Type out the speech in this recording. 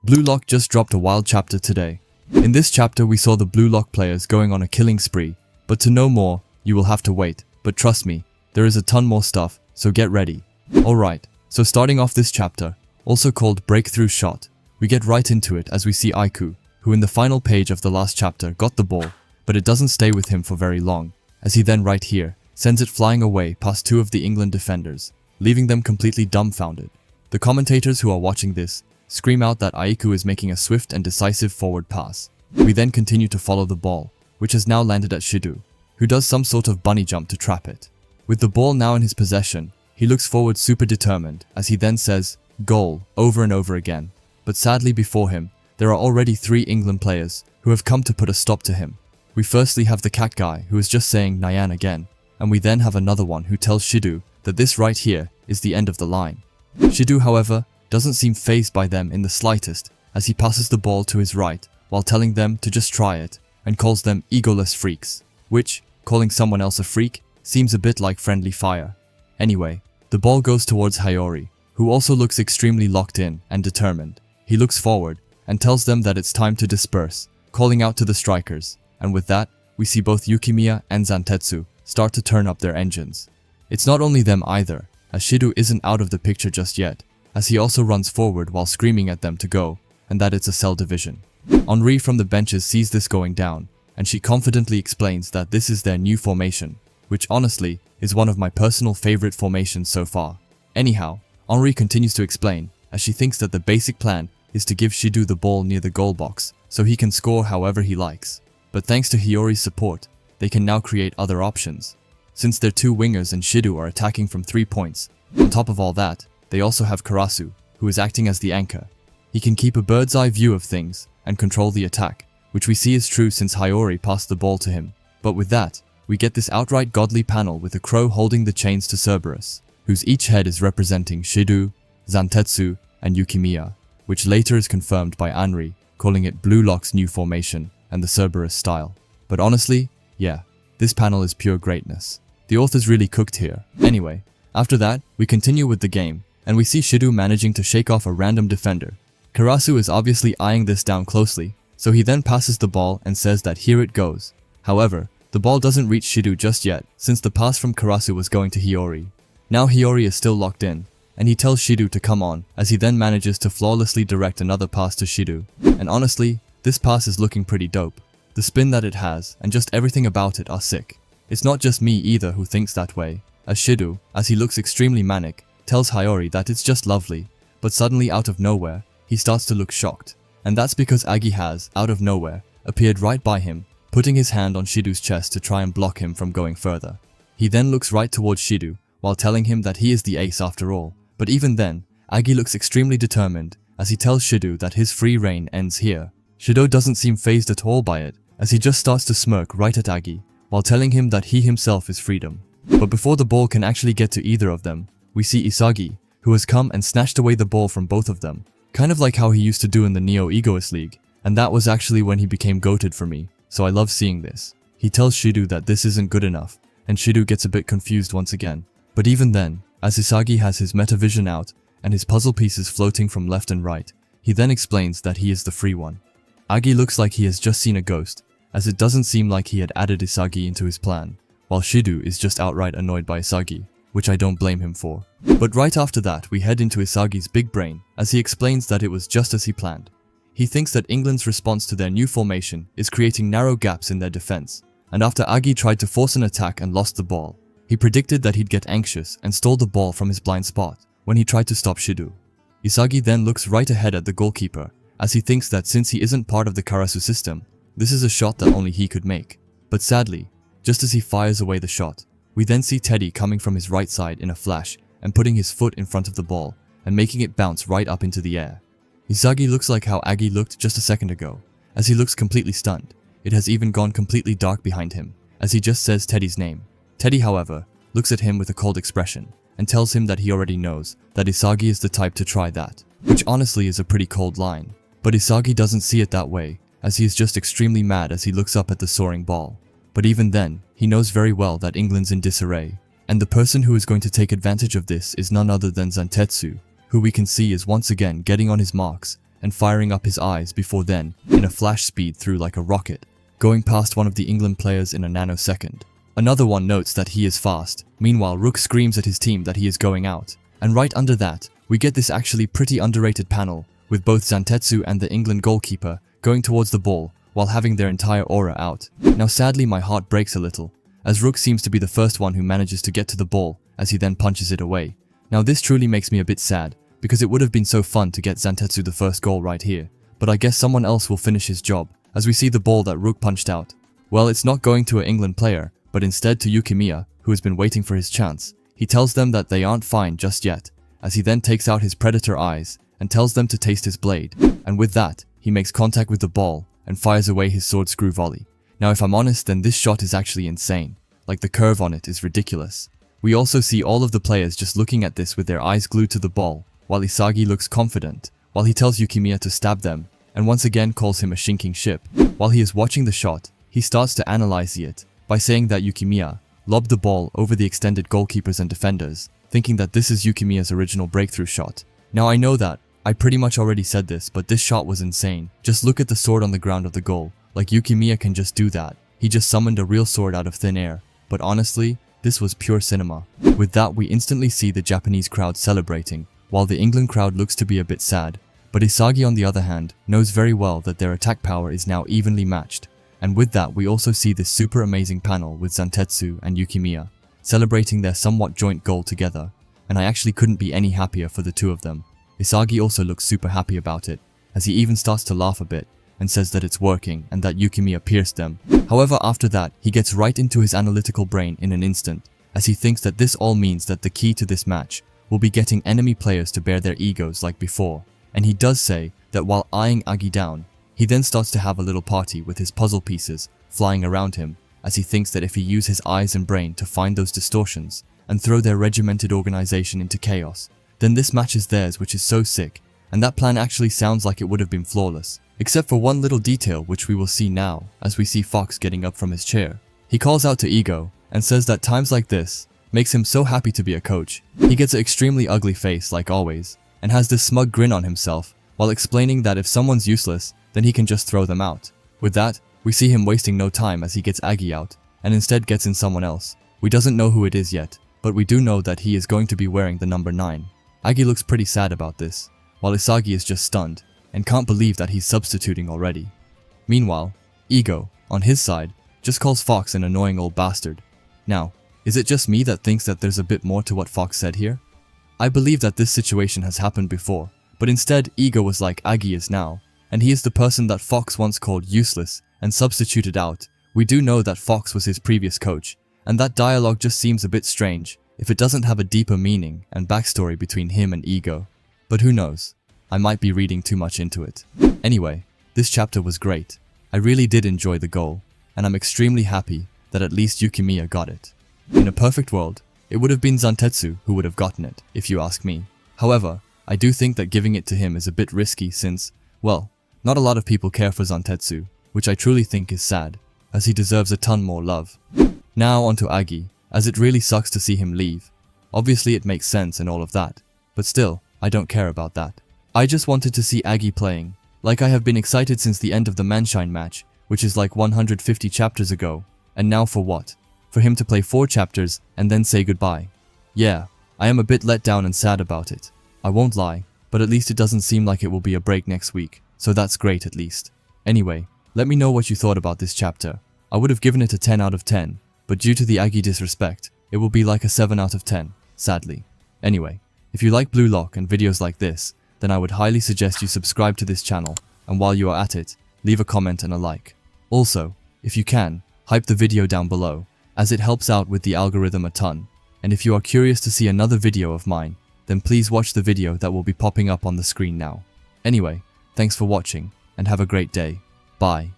Blue Lock just dropped a wild chapter today. In this chapter we saw the Blue Lock players going on a killing spree, but to know more, you will have to wait, but trust me, there is a ton more stuff, so get ready. Alright, so starting off this chapter, also called Breakthrough Shot, we get right into it as we see Aiku, who in the final page of the last chapter got the ball, but it doesn't stay with him for very long, as he then right here, sends it flying away past two of the England defenders, leaving them completely dumbfounded. The commentators who are watching this scream out that Aiku is making a swift and decisive forward pass. We then continue to follow the ball, which has now landed at Shido, who does some sort of bunny jump to trap it. With the ball now in his possession, he looks forward super determined as he then says, "Goal," over and over again. But sadly before him, there are already 3 England players who have come to put a stop to him. We firstly have the cat guy who is just saying Nyan again, and we then have another one who tells Shido that this right here is the end of the line. Shido, however, doesn't seem fazed by them in the slightest as he passes the ball to his right while telling them to just try it and calls them egoless freaks, which, calling someone else a freak, seems a bit like friendly fire. Anyway, the ball goes towards Hayori, who also looks extremely locked in and determined. He looks forward and tells them that it's time to disperse, calling out to the strikers, and with that, we see both Yukimiya and Zantetsu start to turn up their engines. It's not only them either, as Shido isn't out of the picture just yet, as he also runs forward while screaming at them to go, and that it's a cell division. Henri from the benches sees this going down, and she confidently explains that this is their new formation, which honestly is one of my personal favorite formations so far. Anyhow, Henri continues to explain, as she thinks that the basic plan is to give Shido the ball near the goal box, so he can score however he likes. But thanks to Hiyori's support, they can now create other options, since their 2 wingers and Shido are attacking from 3 points. On top of all that, they also have Karasu, who is acting as the anchor. He can keep a bird's eye view of things and control the attack, which we see is true since Hayori passed the ball to him. But with that, we get this outright godly panel with a crow holding the chains to Cerberus, whose each head is representing Shido, Zantetsu, and Yukimiya, which later is confirmed by Anri, calling it Blue Lock's new formation and the Cerberus style. But honestly, yeah, this panel is pure greatness. The authors really cooked here. Anyway, after that, we continue with the game, and we see Shido managing to shake off a random defender. Karasu is obviously eyeing this down closely, so he then passes the ball and says that here it goes. However, the ball doesn't reach Shido just yet, since the pass from Karasu was going to Hiyori. Now Hiyori is still locked in, and he tells Shido to come on, as he then manages to flawlessly direct another pass to Shido. And honestly, this pass is looking pretty dope. The spin that it has, and just everything about it are sick. It's not just me either who thinks that way, as Shido, as he looks extremely manic, tells Hayori that it's just lovely, but suddenly out of nowhere, he starts to look shocked. And that's because Agi has, out of nowhere, appeared right by him, putting his hand on Shido's chest to try and block him from going further. He then looks right towards Shido, while telling him that he is the ace after all. But even then, Agi looks extremely determined, as he tells Shido that his free reign ends here. Shido doesn't seem fazed at all by it, as he just starts to smirk right at Agi, while telling him that he himself is freedom. But before the ball can actually get to either of them, we see Isagi, who has come and snatched away the ball from both of them, kind of like how he used to do in the Neo Egoist League, and that was actually when he became goated for me, so I love seeing this. He tells Shido that this isn't good enough, and Shido gets a bit confused once again. But even then, as Isagi has his metavision out and his puzzle pieces floating from left and right, he then explains that he is the free one. Agi looks like he has just seen a ghost, as it doesn't seem like he had added Isagi into his plan, while Shido is just outright annoyed by Isagi, which I don't blame him for. But right after that, we head into Isagi's big brain, as he explains that it was just as he planned. He thinks that England's response to their new formation is creating narrow gaps in their defense, and after Agi tried to force an attack and lost the ball, he predicted that he'd get anxious and stole the ball from his blind spot when he tried to stop Shido. Isagi then looks right ahead at the goalkeeper, as he thinks that since he isn't part of the Karasu system, this is a shot that only he could make. But sadly, just as he fires away the shot, we then see Teddy coming from his right side in a flash and putting his foot in front of the ball and making it bounce right up into the air. Isagi looks like how Agi looked just a second ago, as he looks completely stunned. It has even gone completely dark behind him, as he just says Teddy's name. Teddy, however, looks at him with a cold expression and tells him that he already knows that Isagi is the type to try that, which honestly is a pretty cold line. But Isagi doesn't see it that way, as he is just extremely mad as he looks up at the soaring ball. But even then, he knows very well that England's in disarray, and the person who is going to take advantage of this is none other than Zantetsu, who we can see is once again getting on his marks and firing up his eyes before then, in a flash speed through like a rocket, going past one of the England players in a nanosecond. Another one notes that he is fast. Meanwhile, Rook screams at his team that he is going out. And right under that, we get this actually pretty underrated panel with both Zantetsu and the England goalkeeper going towards the ball while having their entire aura out. Now sadly my heart breaks a little, as Rook seems to be the first one who manages to get to the ball as he then punches it away. Now this truly makes me a bit sad, because it would have been so fun to get Zantetsu the first goal right here, but I guess someone else will finish his job, as we see the ball that Rook punched out. Well, it's not going to an England player, but instead to Yukimiya, who has been waiting for his chance. He tells them that they aren't fine just yet, as he then takes out his predator eyes and tells them to taste his blade, and with that, he makes contact with the ball and fires away his sword screw volley. Now if I'm honest, then this shot is actually insane, like the curve on it is ridiculous. We also see all of the players just looking at this with their eyes glued to the ball, while Isagi looks confident, while he tells Yukimiya to stab them, and once again calls him a sinking ship. While he is watching the shot, he starts to analyze it by saying that Yukimiya lobbed the ball over the extended goalkeepers and defenders, thinking that this is Yukimiya's original breakthrough shot. Now I know that I pretty much already said this, but this shot was insane. Just look at the sword on the ground of the goal. Like Yukimiya can just do that. He just summoned a real sword out of thin air. But honestly, this was pure cinema. With that, we instantly see the Japanese crowd celebrating, while the England crowd looks to be a bit sad. But Isagi on the other hand knows very well that their attack power is now evenly matched. And with that, we also see this super amazing panel with Zantetsu and Yukimiya celebrating their somewhat joint goal together, and I actually couldn't be any happier for the two of them. Isagi also looks super happy about it, as he even starts to laugh a bit and says that it's working and that Yukimiya pierced them. However, after that, he gets right into his analytical brain in an instant, as he thinks that this all means that the key to this match will be getting enemy players to bear their egos like before. And he does say that while eyeing Agi down, he then starts to have a little party with his puzzle pieces flying around him, as he thinks that if he uses his eyes and brain to find those distortions and throw their regimented organization into chaos, then this match is theirs, which is so sick, and that plan actually sounds like it would have been flawless, except for one little detail which we will see now as we see Fox getting up from his chair. He calls out to Ego and says that times like this makes him so happy to be a coach. He gets an extremely ugly face like always, and has this smug grin on himself while explaining that if someone's useless, then he can just throw them out. With that, we see him wasting no time as he gets Agi out, and instead gets in someone else. We doesn't know who it is yet, but we do know that he is going to be wearing the number 9. Agi looks pretty sad about this, while Isagi is just stunned, and can't believe that he's substituting already. Meanwhile, Ego, on his side, just calls Fox an annoying old bastard. Now, is it just me that thinks that there's a bit more to what Fox said here? I believe that this situation has happened before, but instead Ego was like Agi is now, and he is the person that Fox once called useless and substituted out. We do know that Fox was his previous coach, and that dialogue just seems a bit strange if it doesn't have a deeper meaning and backstory between him and Ego. But who knows? I might be reading too much into it. Anyway, this chapter was great. I really did enjoy the goal, and I'm extremely happy that at least Yukimiya got it. In a perfect world, it would have been Zantetsu who would have gotten it, if you ask me. However, I do think that giving it to him is a bit risky since, well, not a lot of people care for Zantetsu, which I truly think is sad, as he deserves a ton more love. Now onto Agi, as it really sucks to see him leave. Obviously it makes sense and all of that, but still, I don't care about that. I just wanted to see Agi playing, like I have been excited since the end of the Manshine match, which is like 150 chapters ago, and now for what? For him to play 4 chapters and then say goodbye. Yeah, I am a bit let down and sad about it. I won't lie, but at least it doesn't seem like it will be a break next week, so that's great at least. Anyway, let me know what you thought about this chapter. I would have given it a 10 out of 10, but due to the Agi disrespect, it will be like a 7 out of 10, sadly. Anyway, if you like Blue Lock and videos like this, then I would highly suggest you subscribe to this channel, and while you are at it, leave a comment and a like. Also, if you can, hype the video down below, as it helps out with the algorithm a ton. And if you are curious to see another video of mine, then please watch the video that will be popping up on the screen now. Anyway, thanks for watching, and have a great day. Bye.